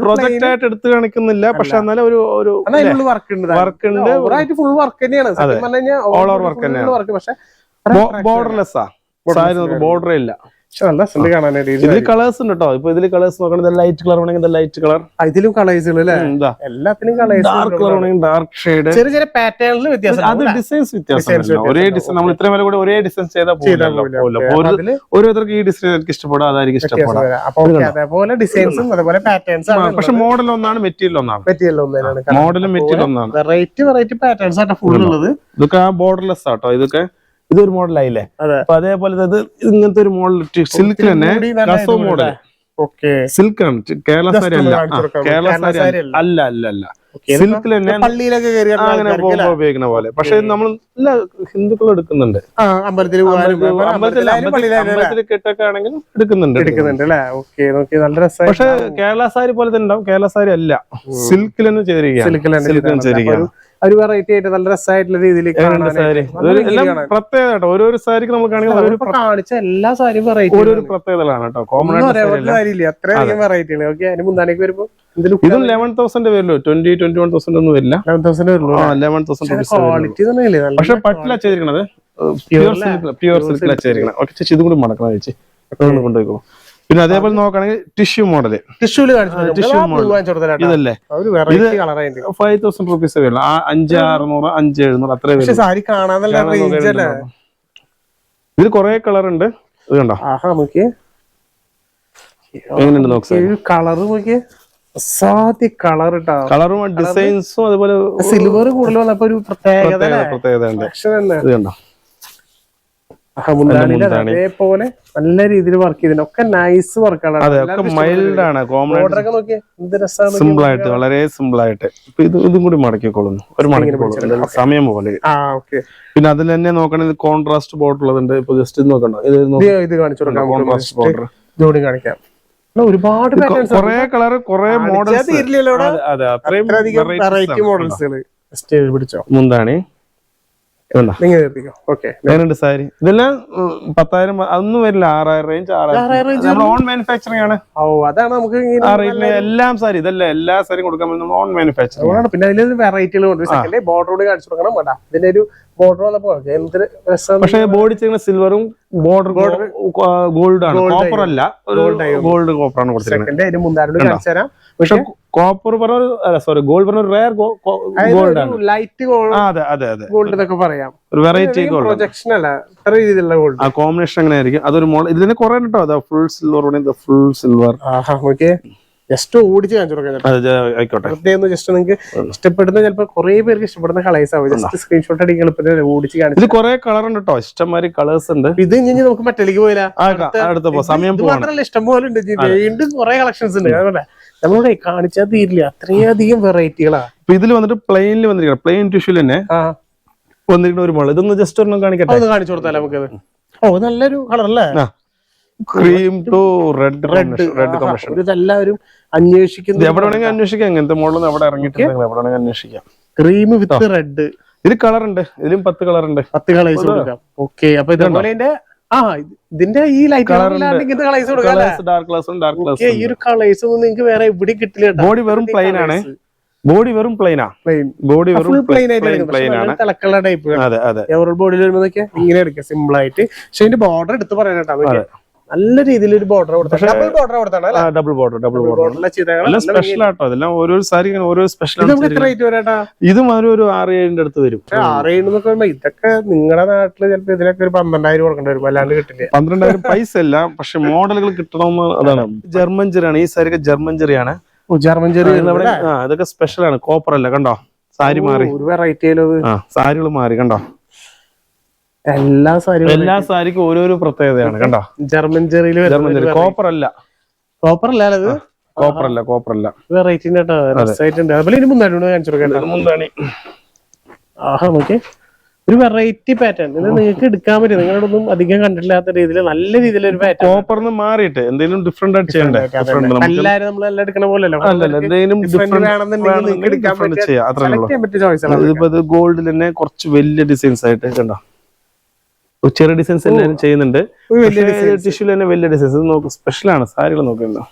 പ്രൊജക്റ്റ് ആയിട്ട് എടുത്ത് കാണിക്കുന്നില്ല, പക്ഷെ എന്നാലും ഒരു വർക്ക് ഉണ്ട്. ഫുൾ വർക്ക് തന്നെയാണ് ഓൾ ഓവർ വർക്ക് തന്നെയാണ്. പക്ഷെ ബോർഡർലെസ്സാ സാരി, ബോർഡറേ ഇല്ല. ഇതിൽ കളേഴ്സ് ഉണ്ട് കേട്ടോ. ഇപ്പൊ ഇതിൽ കളേഴ്സ് നോക്കണത് ലൈറ്റ് കളർ ആണെങ്കിൽ ലൈറ്റ് കളർ, ഇതിലും കളേഴ്സ് എല്ലാത്തിനും കളേഴ്സ്. ഡാർക്ക് കളർ ആണെങ്കിൽ ഡാർക്ക് ഷെയ്ഡ്, ചെറിയ ചെറിയ പാറ്റേണിൽ വ്യത്യാസം. അത് ഡിസൈൻസ് വ്യത്യാസം. ഒരേ ഡിസൈൻ നമ്മൾ ഇത്രയും വില കൂടെ ഒരേ ഡിസൈൻ ചെയ്താൽ ഓരോരുത്തർക്ക് ഈ ഡിസൈൻ എനിക്ക് ഇഷ്ടപ്പെടും, അതായിരിക്കും ഇഷ്ടപ്പെടുക. അതേപോലെ ഡിസൈൻസും അതേപോലെ പാറ്റേൺസ്. പക്ഷെ മോഡൽ ഒന്നാണ്, മെറ്റീരിയൽ ഒന്നാണ്. മോഡലും മെറ്റീരിയൽ ഒന്നാണ്. വെറൈറ്റി പാറ്റേൺസ് ആട്ടോ ഫുൾ ഉള്ളത്. ഇതൊക്കെ ആ ബോർഡർലെസ് ആട്ടോ. ഇതൊരു മോഡലായില്ലേ. അപ്പൊ അതേപോലെ ഇങ്ങനത്തെ ഒരു മോഡൽ സിൽക്ക് തന്നെ, കസോ മോഡൽ. സിൽക്ക് ആണ്, കേരള സാരി അല്ല. കേരള സാരി അല്ല, സിൽക്കിൽ തന്നെ അങ്ങനെ ഉപയോഗിക്കുന്ന പോലെ. പക്ഷെ നമ്മൾ ഹിന്ദുക്കൾ എടുക്കുന്നുണ്ട്. അമ്പലത്തിൽ കെട്ടൊക്കെ ആണെങ്കിലും എടുക്കുന്നുണ്ട്. പക്ഷെ കേരള സാരി പോലെ തന്നെ ഉണ്ടാവും. കേരള സാരി അല്ല, സിൽക്കിൽ തന്നെ ചെയ്തിരിക്കുകയാണ്. ഒരു വെറൈറ്റി ആയിട്ട് നല്ല രസമായിട്ടുള്ള രീതിയിൽ പ്രത്യേകത. ഓരോരോ സാരിക്ക് നമ്മൾ കാണിച്ച എല്ലാ സാരിയും വെറൈറ്റി ഓരോ പ്രത്യേകതകളാണ് കേട്ടോ. കോമൺ കാര്യമില്ല, അത്രയധികം വെറൈറ്റികൾ. ഓക്കെ, അതിന് മുന്താനേക്ക് വരുമ്പോ ഇതും 11,000 വരുള്ളൂ. 20-21,000 ഒന്നും വരില്ല. 11,000 പക്ഷെ പറ്റില്ല ചെയ്തിരിക്കണത്, പ്യൂർ സിൽക്കിലാണ് ചെയ്തിരിക്കണത്. ഓക്കെ ചേച്ചി, ഇതും കൂടി മടക്കണം ചേച്ചി, കൊണ്ടുപോയിക്കോളൂ. പിന്നെ അതേപോലെ നോക്കുകയാണെങ്കിൽ ടിഷ്യൂ മോഡല്. ഇതല്ലേ, ഇത് 5,000 rupees വരുള്ളൂ. 5,600, 5,700 അത്രേ വരും. സാരി കാണാൻ ഇതിൽ കുറെ കളർ ഉണ്ട്. ഇത് കണ്ടോ, എങ്ങനെയുണ്ട് നോക്ക് കളർ നോക്കിയേ, അസാധ്യ കളർ ഇട്ടാ. കളറും ഡിസൈൻസും അതുപോലെ സിൽവർ കൂടുതൽ വന്നപ്പോ ഒരു പ്രത്യേകത പ്രത്യേകത അതേപോലെ നല്ല രീതിയിൽ വർക്ക് ചെയ്തിട്ടുണ്ട്. ഒക്കെ നൈസ് വർക്കാണ്, മൈൽഡ് ആണ്. സിമ്പിൾ ആയിട്ട്, വളരെ സിമ്പിൾ ആയിട്ട്. ഇതും കൂടി മടക്കിക്കോളുന്നു, ഒരു മടക്കിക്കോളും സമയം പോലെ. പിന്നെ അതിൽ തന്നെ നോക്കണെങ്കിൽ കോൺട്രാസ്റ്റ് ബോർഡർ ഉള്ളതുണ്ട്. ഇപ്പൊ ജസ്റ്റ് നോക്കണ്ട, ഇത് കാണിച്ചു കൊടുക്കാം, കോൺട്രാസ്റ്റ് ബോർഡർ ജോഡി കാണിക്കാം. ഒരുപാട് കുറെ കളർ, കുറെ മോഡൽസ്, പിടിച്ചോ മുന്താണി സാരി. ഇതെല്ലാം 10,000 അതൊന്നും വരില്ല, 6,000 റേഞ്ച്. 6,000 ഓൺ മാനുഫാക്ചറിംഗ് ആണ്. അതാണ് നമുക്ക് എല്ലാം സാരി, ഇതല്ല എല്ലാ സാരിയും കൊടുക്കാൻ പറ്റും, ഓൺ മാനുഫാക്ചറിംഗ്. പിന്നെ അതിൽ വെറൈറ്റികൾ ബോർഡർ കാണിച്ചു കൊടുക്കണം. വേണ്ട ഇതിന്റെ ഒരു ബോർഡർ വന്നപ്പോ എന്ത് രസം. പക്ഷെ ബോഡി ചെയ്യുന്ന സിൽവറും ബോർഡർ ഗോൾഡ് ആണ്, കോപ്പർ അല്ല, ഗോൾഡ് കോപ്പർ ആണ് കൊടുത്തിരിക്കുന്നത്. പക്ഷെ കോപ്പർ പറഞ്ഞ സോറി ഗോൾഡ് പറഞ്ഞ റയർ ഗോൾഡ് ആണ്, ലൈറ്റ് ഗോൾഡ്. അതെ അതെ അതെ, ഗോൾഡ് എന്നൊക്കെ പറയാം, ഒരു വെറൈറ്റി ഗോൾഡ്. പ്രൊജക്ഷൻ അല്ല, ഇത്ര രീതിയിലുള്ള ഗോൾഡ്. ആ കോമ്പിനേഷൻ അങ്ങനെ ആയിരിക്കും. അതൊരു മോഡൽ. ഇതിന് കുറെ കേട്ടോ, അതാ full silver, full silver. Just ഓടിച്ച് കാണിച്ചു കൊടുക്കാം. ആയിക്കോട്ടെ, ജസ്റ്റ് നിങ്ങൾക്ക് ഇഷ്ടപ്പെടുന്ന ചിലപ്പോ കുറെ പേർക്ക് ഇഷ്ടപ്പെടുന്ന കളേഴ്സ് ആവും. ജസ്റ്റ് സ്ക്രീൻഷോട്ട് അടിക്കാൻ ഓടിച്ച് കാണിച്ചു. ഇത് കുറെ കളർ ഉണ്ട് കേട്ടോ, ഇഷ്ടംമാതിരി കളേഴ്സ് ഉണ്ട്. ഇത് ഇനി നമുക്ക് മറ്റേക്ക് പോയില്ല, അടുത്ത സമയം മാത്രമല്ല ഇഷ്ടം പോലെ ഉണ്ട്. വീണ്ടും കുറെ കളക്ഷൻസ് ഉണ്ട്. അതുകൊണ്ട് നമ്മളോട് കാണിച്ചാൽ തീരില്ല, അത്രയധികം വെറൈറ്റികളാ. ഇതിൽ വന്നിട്ട് പ്ലെയിനിൽ വന്നിരിക്കണം, പ്ലെയിൻ ടിഷ്യൂ തന്നെ വന്നിരിക്കുന്ന ഒരു മോഡൽ. ഇതൊന്ന് ജസ്റ്റ് ഒരെണ്ണം കാണിക്കട്ടെ, ഒന്ന് കാണിച്ചു കൊടുത്താലേ നമുക്കത്. നല്ലൊരു കളർ അല്ലേ, ക്രീം ടു റെഡ് കോമ്പിനേഷൻ. ഇതെല്ലാവരും അന്വേഷിക്കുന്നത്. എവിടെ വേണമെങ്കിൽ അന്വേഷിക്കാം, ഇങ്ങനത്തെ മോഡൽ എവിടെ ഇറങ്ങിയിട്ടുണ്ടെങ്കിൽ എവിടെ വേണമെങ്കിൽ അന്വേഷിക്കാം. Cream with red. ഇതിൽ കളർ ഉണ്ട്, ഇതിലും 10 കളർ ഉണ്ട്, 10 കളേഴ്സ് കൊടുക്കാം. ഓക്കെ, അപ്പൊ ഇതേപോലെ ഇതിന്റെ ഈ ലൈറ്റ് കളേഴ്സ് കൊടുക്കാം. Dark colours. ഈ ഒരു കളേഴ്സ് ഒന്നും നിങ്ങൾക്ക് വേറെ എവിടെ കിട്ടില്ല. ബോഡി വെറും പ്ലെയിൻ ആണ്, ബോഡി വെറും പ്ലെയിനാ, ബോഡി വെറും പ്ലെയിൻ ആണ്. തിളക്കുള്ള ടൈപ്പ്. അതെ അതെ, എവരുടെ ബോഡിയിൽ വരുമ്പോ ഇങ്ങനെ എടുക്കാം സിമ്പിൾ ആയിട്ട്. പക്ഷെ ഇതിന്റെ ബോർഡർ എടുത്ത് പറയാനാട്ടോ, നല്ല രീതിയിൽ ഒരു ബോർഡർ കൊടുത്തു. ഡബിൾ ബോർഡർ സ്പെഷ്യൽ ആട്ടോ. അതെല്ലാം ഓരോ സാരി ഓരോ സ്പെഷ്യൽ. ഇതും ഒരു 6,000 അടുത്ത് വരും. 6,000 ഇതൊക്കെ നിങ്ങളുടെ നാട്ടില് ചിലപ്പോ ഇതിനൊക്കെ ഒരു 12,000 കൊടുക്കേണ്ടി വരും, അല്ലാണ്ട് കിട്ടില്ല. 12,000 പൈസ അല്ല, പക്ഷെ മോഡലുകൾ കിട്ടണമെന്ന്. അതാണ് ജർമ്മൻ ചെറിയാണ് ഈ സാരിക്ക്, ജർമ്മൻ ചെറിയാണ്. ജർമ്മൻ ചെറി ഇതൊക്കെ സ്പെഷ്യൽ ആണ്, കോപ്പർ അല്ല. കണ്ടോ സാരി മാറി, ഒരു വെറൈറ്റി സാരികൾ മാറി. കണ്ടോ എല്ലാ സാരിക്കും ഓരോരോ പ്രത്യേകതയാണ്. കണ്ടോ ജർമ്മൻ ചെറിയിൽ കോപ്പർ അല്ല, കോപ്പർ അല്ല, കോപ്പർ അല്ല. വെറൈറ്റി മുന്താണി. ഒരു വെറൈറ്റി പാറ്റേൺ. ഇത് നിങ്ങൾക്ക് എടുക്കാൻ പറ്റും, നിങ്ങളോടൊന്നും അധികം കണ്ടിട്ടില്ലാത്ത രീതിയിൽ നല്ല രീതിയിലൊരു പാറ്റേൺ. കോപ്പറിന് മാറിയിട്ട് എന്തെങ്കിലും ഡിഫറെന്റ് ആയിട്ട് ചെയ്യണ്ടേ? എല്ലാരും നമ്മളെല്ലാം എടുക്കണ പോലെയല്ലോ, ഗോൾഡിൽ തന്നെ കുറച്ച് വലിയ ഡിസൈൻസ് ആയിട്ട്. കണ്ടോ ചെറിയ ഡിസൈൻസ് എല്ലാവരും ചെയ്യുന്നുണ്ട്, ടിഷ്യൂ തന്നെ വലിയ ഡിസൈൻസ്. നോക്ക് സ്പെഷ്യൽ ആണ് സാരികൾ. നോക്കുന്നുണ്ടോ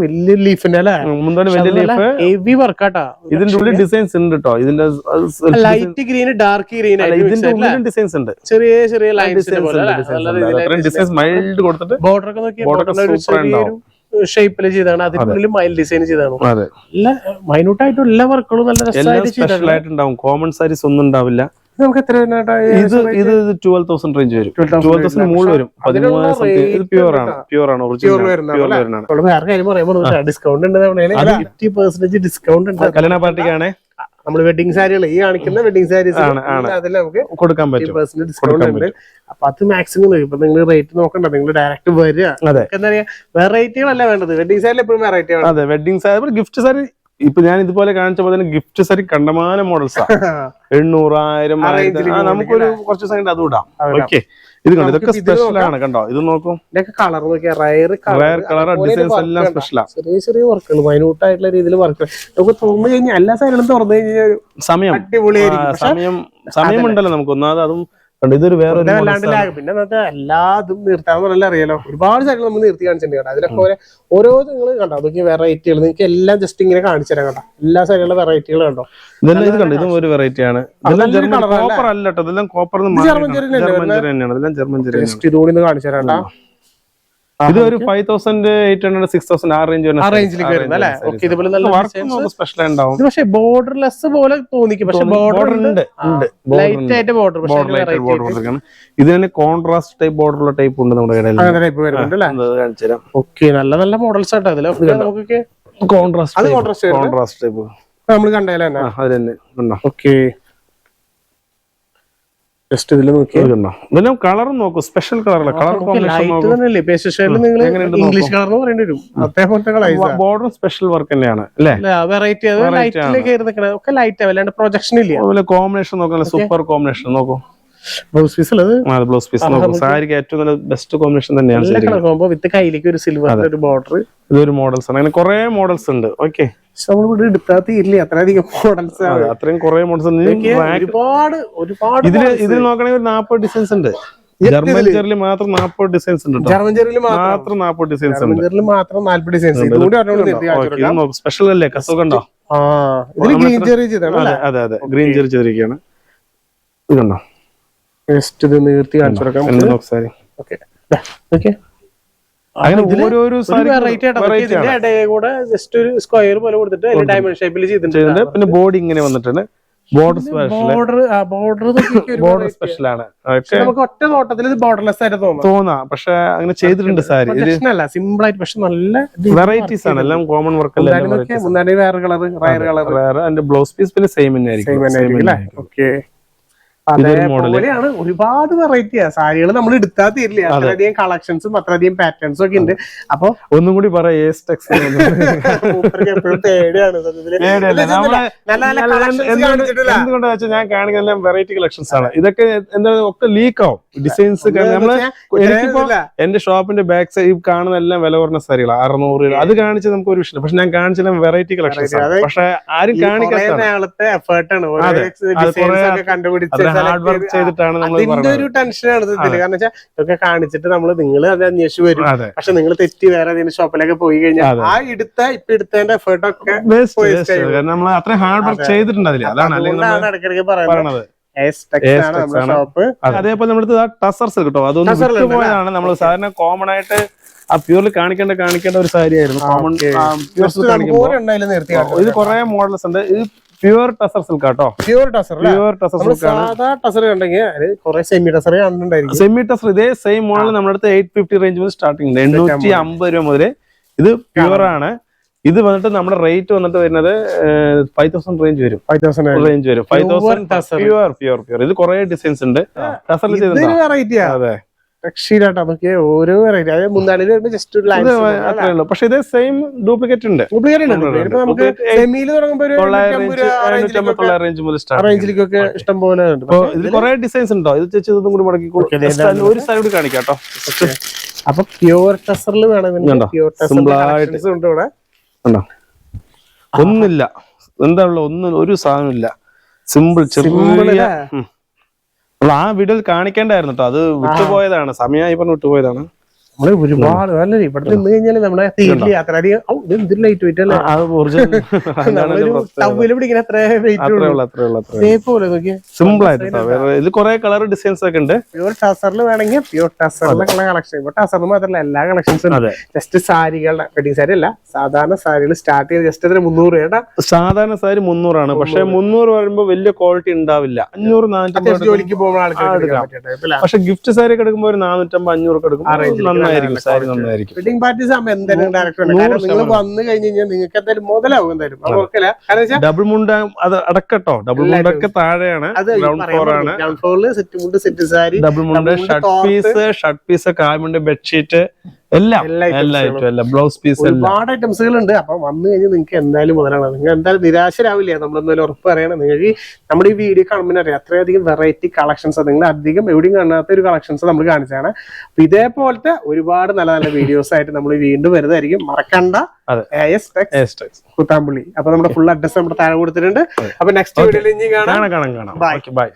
വലിയ ലീഫിന്റെ ഹെവി വർക്കാട്ടാ. ഇതിന്റെ ഉള്ളിൽ ഡിസൈൻസ് ഉണ്ട് കേട്ടോ. ഇതിന്റെ ലൈറ്റ് ഗ്രീൻ, ഡാർക്ക് ഗ്രീൻ, ഇതിന്റെ ഉള്ളിലും ഡിസൈൻസ് ഉണ്ട്, ചെറിയ ചെറിയ ഡിസൈൻസ് മൈൽഡ് കൊടുത്തിട്ട്. ബോർഡർ ഒക്കെ ഷേപ്പില് ചെയ്താണ്, അതിനുള്ളിൽ മൈൽഡ് ഡിസൈൻ ചെയ്താണ്. മൈന്യൂട്ട് ആയിട്ടും എല്ലാ വർക്കുകളും നല്ല രസമായിട്ടുണ്ടാവും. കോമൺ സാരീസ് ഒന്നും ഉണ്ടാവില്ല. നമുക്ക് എത്ര ഇത് 12,000 റേഞ്ച് വരും, 12,000 മുകളിൽ വരും. 13,000 പ്യൂർ ആണ് ഒറിജിനൽ. വേറെ കാര്യം പറയുമ്പോൾ ഡിസ്കൗണ്ട് ഉണ്ട്, 50% ഡിസ്കൗണ്ട് ഉണ്ട്. കല്യാണ പാർട്ടിക്കാണ് നമ്മൾ വെഡിങ് സാരികൾ ഈ കാണിക്കുന്ന വെഡിങ് സാരീസ് അതിൽ നമുക്ക് കൊടുക്കാൻ പറ്റും, ഡിസ്കൗണ്ട് ഉണ്ട്. അപ്പൊ അത് മാക്സിമം ഇപ്പൊ നിങ്ങൾ റേറ്റ് നോക്കണ്ട, നിങ്ങൾ ഡയറക്റ്റ് വരിക. എന്താ പറയാ, വെറൈറ്റികളല്ല വേണ്ടത്. വെഡിങ് സാരി എപ്പോഴും വെറൈറ്റി ആണ്. അതെ, വെഡിങ് സാരി, ഗിഫ്റ്റ് സാരി. ഇപ്പൊ ഞാൻ ഇതുപോലെ കാണിച്ചപ്പോ തന്നെ ഗിഫ്റ്റ് സാരി കണ്ടമാനം മോഡൽസാ. 800, 1000 നമുക്കൊരു കുറച്ച് ദിവസം അത് ഇടാം. ഓക്കെ, ഇത് കണ്ടോ, ഇതൊക്കെ സ്പെഷ്യൽ ആണ്. കണ്ടോ ഇത് നോക്കും, കളർ നോക്കിയാൽ റയർ കളർ ഡിസൈൻസ് എല്ലാം സ്പെഷ്യലാ. ചെറിയ ചെറിയ വർക്കുകൾ, മൈന്യൂട്ട് ആയിട്ടുള്ള രീതിയിൽ വർക്ക്. നമുക്ക് തുറന്നു കഴിഞ്ഞാൽ എല്ലാ സാരികളും തുറന്നു കഴിഞ്ഞാൽ സമയം സമയമുണ്ടല്ലോ നമുക്ക്. ഒന്നാമത് അതും ഇതൊരു വേറെ പിന്നെ എല്ലാതും നിർത്താൻ അറിയാലോ. ഒരുപാട് സാരികൾ നമ്മൾ നിർത്തി കാണിച്ചിട്ടുണ്ട്. അതിലൊക്കെ ഓരോ നിങ്ങൾ കണ്ടോ, അതൊക്കെ വെറൈറ്റികൾ നിങ്ങൾക്ക് എല്ലാം ജസ്റ്റ് ഇങ്ങനെ കാണിച്ചു തരാം. കണ്ടോ എല്ലാ സാരികളുടെ വെറൈറ്റികൾ കണ്ടോ. ഇതെല്ലാം ഇത് കണ്ടോ, ഇതും ഒരു വെറൈറ്റി ആണ്. കോപ്പർ അല്ല കേട്ടോ, ഇതെല്ലാം കോപ്പർ. ജർമ്മൻ ചെറി കാണിച്ചു തരാം. ഇത് ഒരു 5800 6000 ആ റേഞ്ച് ആ റേഞ്ചിലേക്ക് വരുന്നത് അല്ലേ? ഓക്കെ, ഇതുപോലെ നല്ല വർക്ക് സ്പെഷ്യൽ ഉണ്ടാവും. ഇത് പക്ഷേ ബോർഡർലെസ് പോലെ തോന്നിക്കും, പക്ഷെ ബോർഡർ ഉണ്ട്, ലൈറ്റ് ആയിട്ട് ബോർഡർ. ഇത് തന്നെ കോൺട്രാസ്റ്റ് ടൈപ്പ് ബോർഡറുള്ള ടൈപ്പ് ഉണ്ട് നമ്മുടെ കടയിൽ. ടൈപ്പ് വരുന്നുണ്ട് അല്ലേ? ഓക്കെ, നല്ല നല്ല മോഡൽസ് ആട്ടോ അതിൽ. നമുക്ക് കോൺട്രാസ്റ്റ് ടൈപ്പ് നമ്മൾ കണ്ടല്ലേ? അത് തന്നെ ഉണ്ടോ? ഓക്കെ, ജസ്റ്റ് ഇതിൽ നോക്കിയാൽ ഇതെല്ലാം കളറും നോക്കൂ, സ്പെഷ്യൽ കളറുള്ള കളർ കോമ്പിനേഷൻ. ഇംഗ്ലീഷ് കളർ എന്ന് പറയേണ്ടി വരും. അതേപോലത്തെ ബോർഡറും സ്പെഷ്യൽ വർക്ക് തന്നെയാണ് അല്ലേ? വെറൈറ്റി, അത് ലൈറ്റിലേക്ക് നിൽക്കണ ഒക്കെ ലൈറ്റ് വല്ലാണ്ട് പ്രൊജക്ഷൻ ഇല്ല. അതുപോലെ കോമ്പിനേഷൻ നോക്കാം, സൂപ്പർ കോമ്പിനേഷൻ നോക്കൂ. ബ്ലൗസ് പീസ് ഉള്ളത് ബ്ലൗസ് പീസ് നോക്കൂ, സാരിക്ക് ഏറ്റവും നല്ല ബെസ്റ്റ് കോമ്പിനേഷൻ തന്നെയാണ്. വിത്ത് കയ്യിലേക്ക് ഒരു സിൽവർ ഒരു ബോർഡർ. ഇതൊരു മോഡൽസ് ആണ്, അങ്ങനെ കുറെ മോഡൽസ് ഉണ്ട്. ഓക്കെ, നമ്മളിവിടെ എടുത്താൽ തീരില്ല, അത്രയധികം മോഡൽസ്, അത്രയും കുറെ മോഡൽസ് ഉണ്ട്. ഒരുപാട് ഇതിൽ നോക്കണമെങ്കിൽ ഒരു 40 ഡിസൈൻസ് ഉണ്ട്. ജർമ്മൻ ജെറിൽ മാത്രം 40 ഡിസൈൻസ് ഉണ്ട്. ജർമ്മൻ ജെറിൽ മാത്രം 40 ഡിസൈൻസ് ഉണ്ട്. ജെറിൽ മാത്രം 40 ഡിസൈൻസ്. സ്പെഷ്യൽ അല്ലേ? കസുഖണ്ടോ? ഗ്രീൻ ജെറി ചെയ്താണ്. അതെ അതെ, ഗ്രീൻ ജെറി ചെയ്തിരിക്കുകയാണ്. ഇതുണ്ടോ? ജസ്റ്റ് ഇത് നിർത്തി കാണിച്ചു കൊടുക്കാം. അങ്ങനെ ഓരോരോ കൂടെ ജസ്റ്റ് ഒരു സ്ക്വയർ പോലെ കൊടുത്തിട്ട് ഡയമണ്ട് ഷേപ്പിൽ ചെയ്തിട്ടുണ്ട്. പിന്നെ ബോഡി ഇങ്ങനെ വന്നിട്ടുണ്ട്. ബോർഡർ സ്പെഷ്യൽ ആണ്. നമുക്ക് ഒറ്റ നോട്ടത്തിൽ ഇത് ബോർഡർലെസ് ആയിട്ട് തോന്നാം, പക്ഷെ അങ്ങനെ ചെയ്തിട്ടുണ്ട് സാരി. സിമ്പിൾ ആയിട്ട്, പക്ഷെ നല്ല വെറൈറ്റീസ് ആണ്, എല്ലാം കോമൺ വർക്ക്. വേറെ കളർ, റയർ കളർ, വേറെ. അതിന്റെ ബ്ലൗസ് പീസ് പിന്നെ സെയിം തന്നെ ആയിരിക്കും. ഓക്കെ, അതേപോലെയാണ് ഒരുപാട് വെറൈറ്റിയാ സാരികൾ നമ്മൾ എടുത്താൽ തീരില്ല. അത്രയധികം കളക്ഷൻസും അത്രയധികം പാറ്റേൺസും ഒക്കെ ഉണ്ട്. അപ്പൊ ഒന്നും കൂടി പറയാം, എപ്പോഴും പേടിയാണ്. എന്തുകൊണ്ടാ വെച്ചാൽ ഞാൻ കാണിക്കുന്ന വെറൈറ്റി കളക്ഷൻസ് ആണ്. ഇതൊക്കെ എന്താ ഒക്കെ ലീക്ക് ആവും ഡിസൈൻസ്. എനിക്കിപ്പോ എന്റെ ഷോപ്പിന്റെ ബാക്ക് സൈഡ് കാണുന്ന എല്ലാം വില കുറഞ്ഞ സാരികളാണ്, 600 അത് കാണിച്ച് നമുക്ക് ഒരു വിഷയം. പക്ഷെ ഞാൻ കാണിച്ച വെറൈറ്റി കളക്ഷൻസ് ആണ്, പക്ഷെ ആരും കാണിക്കാത്ത എഫേർട്ടാണ് കണ്ടുപിടിച്ച് ഹാർഡ് വർക്ക് ചെയ്തിട്ടാണ് നമ്മൾ. അതിന്റെ ഒരു ടെൻഷനാണ് ഇതില്. കാരണം വെച്ചാൽ ഇതൊക്കെ കാണിച്ചിട്ട് നിങ്ങൾ അത് അന്വേഷിച്ച് വരും, പക്ഷെ നിങ്ങൾ തെറ്റി വേറെ ഏതെങ്കിലും ഷോപ്പിലൊക്കെ പോയി കഴിഞ്ഞാൽ ആ എടുത്തതിന്റെ എഫേർട്ടൊക്കെ നമ്മൾ അത്ര ഹാർഡ് വർക്ക് ചെയ്തിട്ടുണ്ട് അതില്. അതാണ് ഇടയ്ക്കിടയ്ക്ക് പറയുന്നത്. ഷോപ്പ് അതേപോലെ നമ്മുടെ ടസർ സിൽക്ക് കേട്ടോ, അതൊന്നും പോയതാണ്. നമ്മൾ സാധാരണ കോമൺ ആയിട്ട് ആ പ്യൂറിൽ കാണിക്കേണ്ട ഒരു സാരി ആയിരുന്നു. കോമൺ ഇത് കുറെ മോഡൽസ് ഉണ്ട്. ഇത് പ്യൂർ ടസർ സിൽക്ക് കേട്ടോ, പ്യൂർ ടസർ സെമി ടസർ. ഇതേ സെയിം മോഡൽ നമ്മുടെ അടുത്ത് 850 റേഞ്ച് മുതൽ സ്റ്റാർട്ടിംഗ് ഉണ്ട്. 850 രൂപ മുതൽ ഇത് പ്യൂർ ആണ്. ഇത് വന്നിട്ട് നമ്മുടെ റേറ്റ് വന്നിട്ട് വരുന്നത് 5000 റേഞ്ച് വരും. 5000 പ്യൂർ. ഇത് കുറെ ഡിസൈൻസ് ഉണ്ട്. ടസറിൽ ചെയ്തിട്ടുണ്ട്. അതെ, ഓരോ വെറൈറ്റി. അതായത് മുന്താണിയിൽ വരുമ്പോൾ ജസ്റ്റ് ഒരു ലൈൻ അത്രേ ഉള്ളൂ. പക്ഷെ ഇതേ സെയിം ഡ്യൂപ്ലിക്കേറ്റ് ഉണ്ട്. റേഞ്ചിലേക്കൊക്കെ ഇഷ്ടം പോലെ ഉണ്ട്. ഇതിൽ കുറെ ഡിസൈൻസ് ഉണ്ടോ? ഇത് ചേച്ചി ഇതും കൂടി മടക്കി ഒരു സൈഡ് കൂടി കാണിക്കാം കേട്ടോ. അപ്പൊ പ്യൂർ ടസറിൽ വേണമെങ്കിൽ ഒന്നില്ല, എന്താ ഉള്ള ഒരു സാധനം ഇല്ല. സിമ്പിൾ ചെറിയ ആ വീഡിയോയിൽ കാണിക്കേണ്ടായിരുന്നു കേട്ടോ, അത് വിട്ടുപോയതാണ്. സമയമായി പറഞ്ഞ് വിട്ടുപോയതാണ്. നമ്മള് ഒരുപാട് അല്ലേ ഇവിടെ നിന്ന് കഴിഞ്ഞാല് നമ്മളെ തീരില്ല. അത്രയധികം ലൈറ്റ് വെയിറ്റ് അല്ലേ? സിമ്പിൾ ആയിട്ട് ഇത് കുറെ കളർ ഡിസൈൻസ് ഒക്കെ ഉണ്ട്. പ്യൂർ ടസറിൽ വേണമെങ്കിൽ പ്യൂർ ടസറിലുള്ള കളക്ഷൻ. ഇപ്പൊ ടസറിന് മാത്രമല്ല എല്ലാ കളക്ഷൻസും. ജസ്റ്റ് സാരികളുടെ വെഡിങ് സാരി അല്ല, സാധാരണ സാരികൾ സ്റ്റാർട്ട് ചെയ്ത് ജസ്റ്റ് 300 രൂപയുടെ സാധാരണ സാരി 300 ആണ്. പക്ഷെ 300 വരുമ്പോ വലിയ ക്വാളിറ്റി ഉണ്ടാവില്ല. 500-400 ജോലിക്ക് പോകുമ്പോൾ ആൾക്കാർ. പക്ഷെ ഗിഫ്റ്റ് സാരി ഒക്കെ എടുക്കുമ്പോൾ ഒരു 450-500 എടുക്കും. വെഡിങ് പാർട്ടീസ് ആകുമ്പോൾ എന്തായാലും ഡയറക്റ്റ് ഉണ്ട്. കാരണം നിങ്ങൾ വന്നു കഴിഞ്ഞ് കഴിഞ്ഞാൽ നിങ്ങൾക്ക് എന്തായാലും മുതലാവും. എന്തായാലും ഡബിൾ മുണ്ട് അത് അടക്കട്ടോ, ഡബിൾ മുണ്ടൊക്കെ താഴെയാണ്. ഗ്രൗണ്ട് ഫ്ലോറിൽ സെറ്റ് മുണ്ട്, സെറ്റ് സാരി, ഡബിൾ മുണ്ട്, ഷർട്ട് പീസ്, കാമുണ്ട്, ബെഡ്ഷീറ്റ് എല്ലാം ബ്ലൗസ് പീസ് ഒരുപാട് ഐറ്റംസുകൾ ഉണ്ട്. അപ്പൊ വന്നു കഴിഞ്ഞാൽ നിങ്ങൾക്ക് എന്തായാലും മുതലാണ്. നിങ്ങൾ എന്തായാലും നിരാശരാവില്ല. നമ്മളെന്തായാലും ഉറപ്പ് പറയണം. നിങ്ങൾക്ക് നമ്മുടെ ഈ വീഡിയോ കാണുമ്പോൾ അറിയാം അത്രയധികം വെറൈറ്റി കളക്ഷൻസ്, നിങ്ങൾ അധികം എവിടെയും കാണാത്ത ഒരു കളക്ഷൻസ് നമ്മൾ കാണിച്ചാണ്. അപ്പൊ ഇതേപോലത്തെ ഒരുപാട് നല്ല നല്ല വീഡിയോസ് ആയിട്ട് നമ്മൾ വീണ്ടും വരുന്നതായിരിക്കും. മറക്കണ്ട, കുത്താമ്പുള്ളി. അപ്പൊ നമ്മുടെ ഫുൾ അഡ്രസ് നമ്മുടെ താഴെ കൊടുത്തിട്ടുണ്ട്. അപ്പൊ നെക്സ്റ്റ് വീഡിയോയിൽ ഇനി കാണാം. ബൈ.